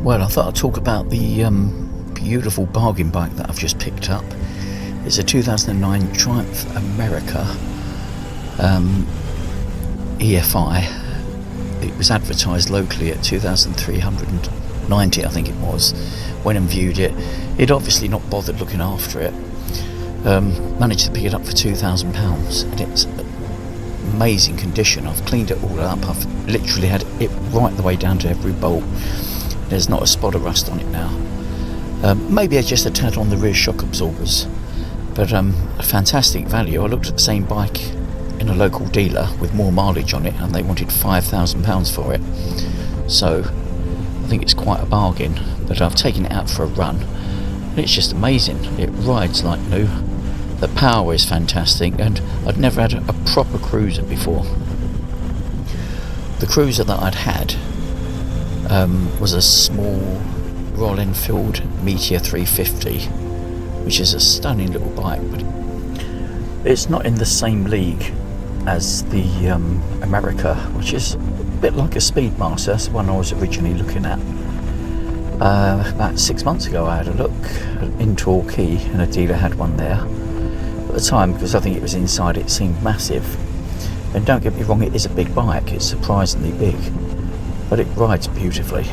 Well, I thought I'd talk about the beautiful bargain bike that I've just picked up. It's a 2009 Triumph America EFI. It was advertised locally at 2,390, I think it was. Went and viewed it. He'd obviously not bothered looking after it. Managed to pick it up for £2,000, and it's amazing condition. I've cleaned it all up. I've literally had it right the way down to every bolt. There's not a spot of rust on it now. Maybe just a tad on the rear shock absorbers, but a fantastic value. I looked at the same bike in a local dealer with more mileage on it, and they wanted £5,000 for it. So I think it's quite a bargain. But I've taken it out for a run, and it's just amazing. It rides like new. The power is fantastic, and I'd never had a proper cruiser before. The cruiser that I'd had was a small Royal Enfield Meteor 350, which is a stunning little bike, but it's not in the same league as the America, which is a bit like a Speedmaster. That's the one I was originally looking at. About 6 months ago I had a look in Torquay, and a dealer had one there. At the time, because I think it was inside, it seemed massive. And don't get me wrong, it is a big bike, it's surprisingly big, but it rides beautifully.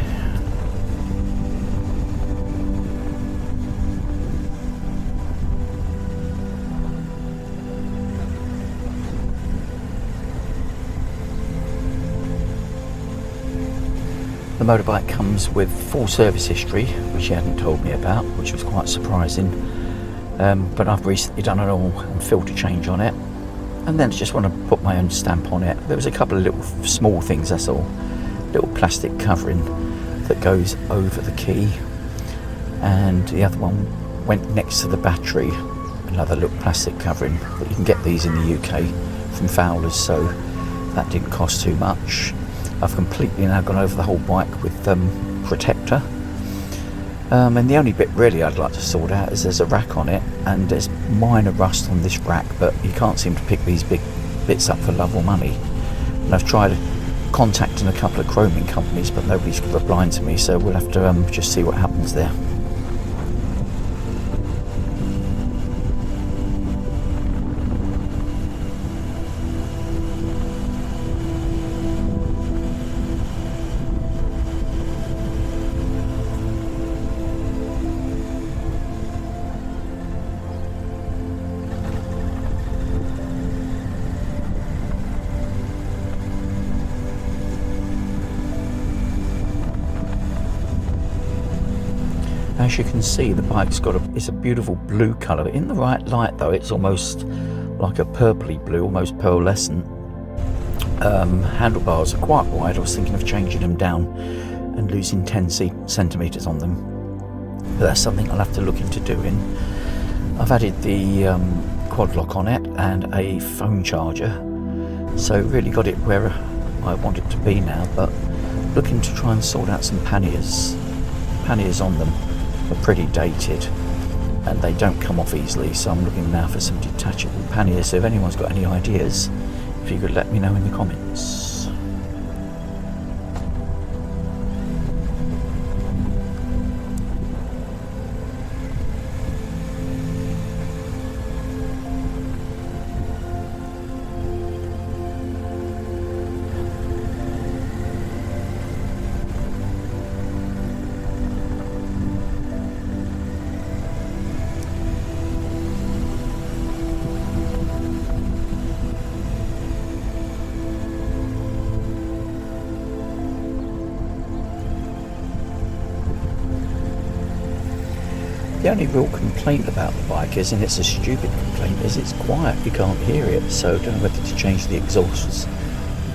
The motorbike comes with full service history, which he hadn't told me about, which was quite surprising. But I've recently done an oil and filter change on it, and then just want to put my own stamp on it. There was a couple of little small things, that's all. Little plastic covering that goes over the key, and the other one went next to the battery, another little plastic covering. But you can get these in the UK from Fowler's, so that didn't cost too much. I've completely now gone over the whole bike with protector, and the only bit really I'd like to sort out is there's a rack on it, and there's minor rust on this rack, but you can't seem to pick these big bits up for love or money. And I've tried contacting a couple of chroming companies, but nobody's replying to me, so we'll have to just see what happens there. As you can see, the bike's it's a beautiful blue colour. In the right light though, it's almost like a purpley blue, almost pearlescent. Handlebars are quite wide. I was thinking of changing them down and losing 10 centimetres on them, but that's something I'll have to look into doing. I've added the quad lock on it and a phone charger, so really got it where I want it to be now, but looking to try and sort out some panniers on them. Are pretty dated and they don't come off easily, so I'm looking now for some detachable panniers. So if anyone's got any ideas, if you could let me know in the comments. The only real complaint about the bike is, and it's a stupid complaint, is it's quiet, you can't hear it, so I don't know whether to change the exhausts,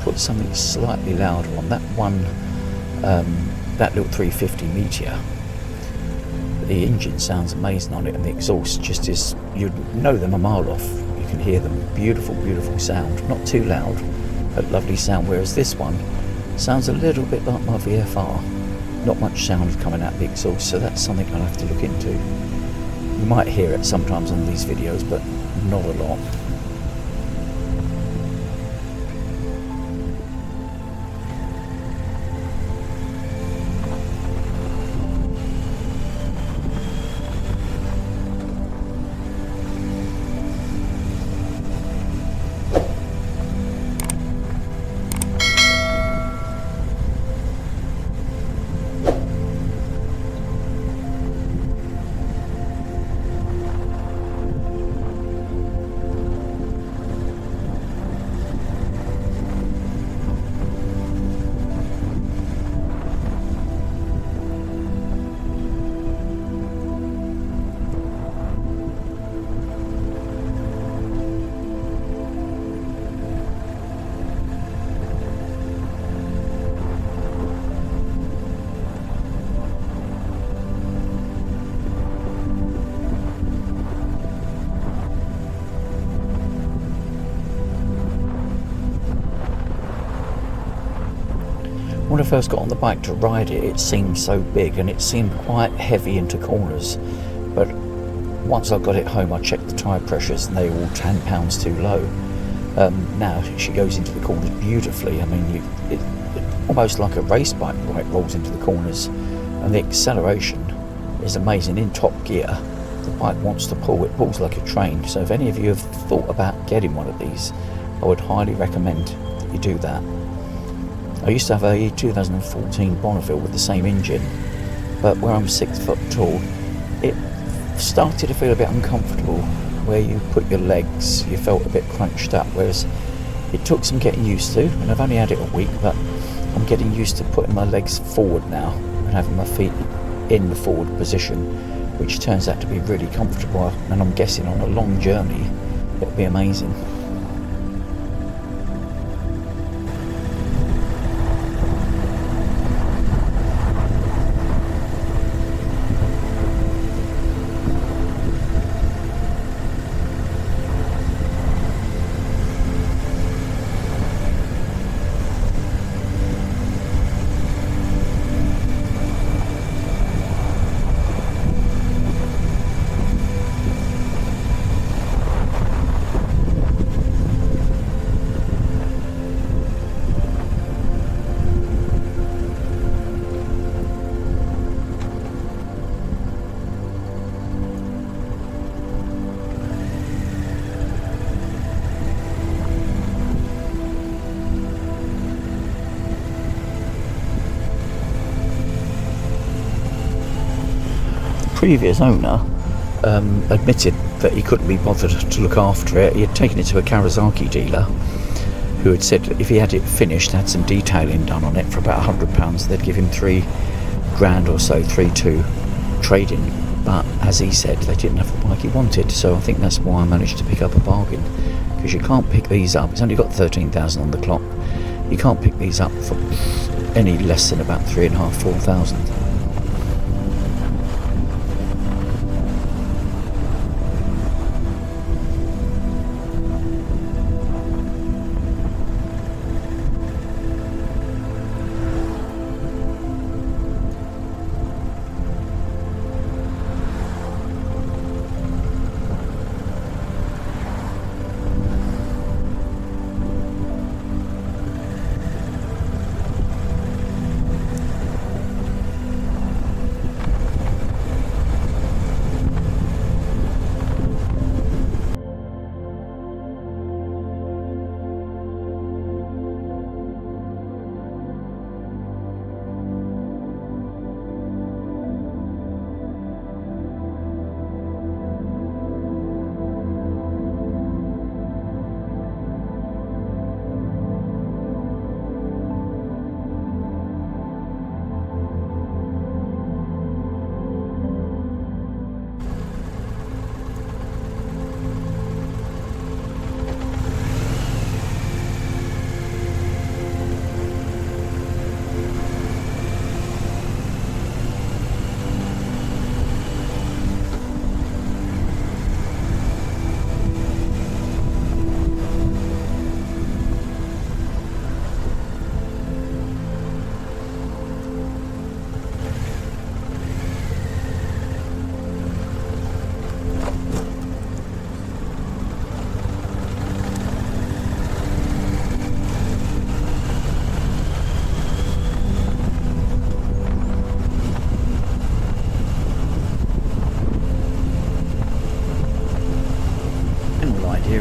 put something slightly louder on. That one, that little 350 Meteor, the engine sounds amazing on it, and the exhaust just is, you'd know them a mile off, you can hear them. Beautiful, beautiful sound, not too loud, but lovely sound, whereas this one sounds a little bit like my VFR. Not much sound coming out of the exhaust, so that's something I'll have to look into. You might hear it sometimes on these videos, but not a lot. when I first got on the bike to ride it, it seemed so big and it seemed quite heavy into corners. But once I got it home, I checked the tyre pressures and they were all 10 pounds too low. Now she goes into the corners beautifully. I mean, it almost like a race bike rolls into the corners, and the acceleration is amazing. In top gear, the bike wants to pull. It pulls like a train. So if any of you have thought about getting one of these, I would highly recommend that you do that. I used to have a 2014 Bonneville with the same engine, but where I'm 6 foot tall, it started to feel a bit uncomfortable. Where you put your legs, you felt a bit crunched up, whereas it took some getting used to, and I've only had it a week, but I'm getting used to putting my legs forward now and having my feet in the forward position, which turns out to be really comfortable, and I'm guessing on a long journey it'll be amazing. Previous owner admitted that he couldn't be bothered to look after it. He had taken it to a Kawasaki dealer who had said if he had it finished, had some detailing done on it for about £100, they'd give him £3,000 or so, 3,200 trading. But as he said, they didn't have the bike he wanted, so I think that's why I managed to pick up a bargain, because you can't pick these up. It's only got 13,000 on the clock. You can't pick these up for any less than about 3,500, 4,000.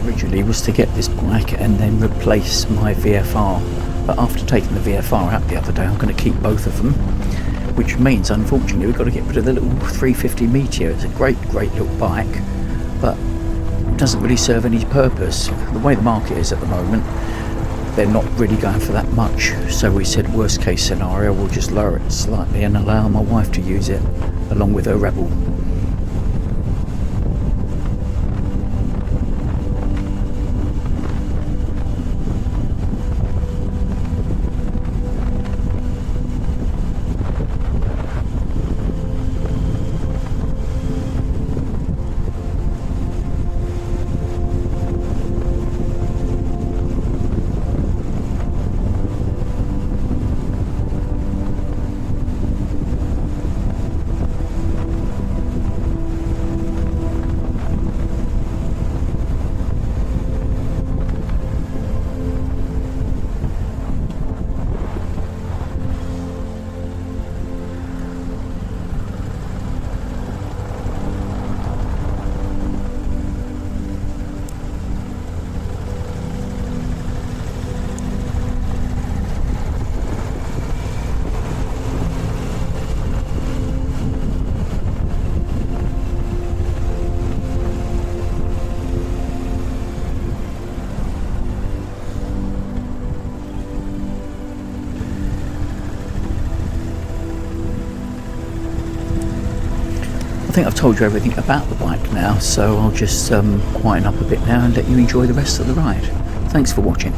Originally was to get this bike and then replace my VFR, but after taking the VFR out the other day, I'm going to keep both of them, which means unfortunately we've got to get rid of the little 350 Meteor. It's a great little bike, but it doesn't really serve any purpose. The way the market is at the moment, they're not really going for that much, so we said worst case scenario, we'll just lower it slightly and allow my wife to use it along with her Rebel. think I've told you everything about the bike now, so I'll just quieten up a bit now and let you enjoy the rest of the ride. Thanks for watching.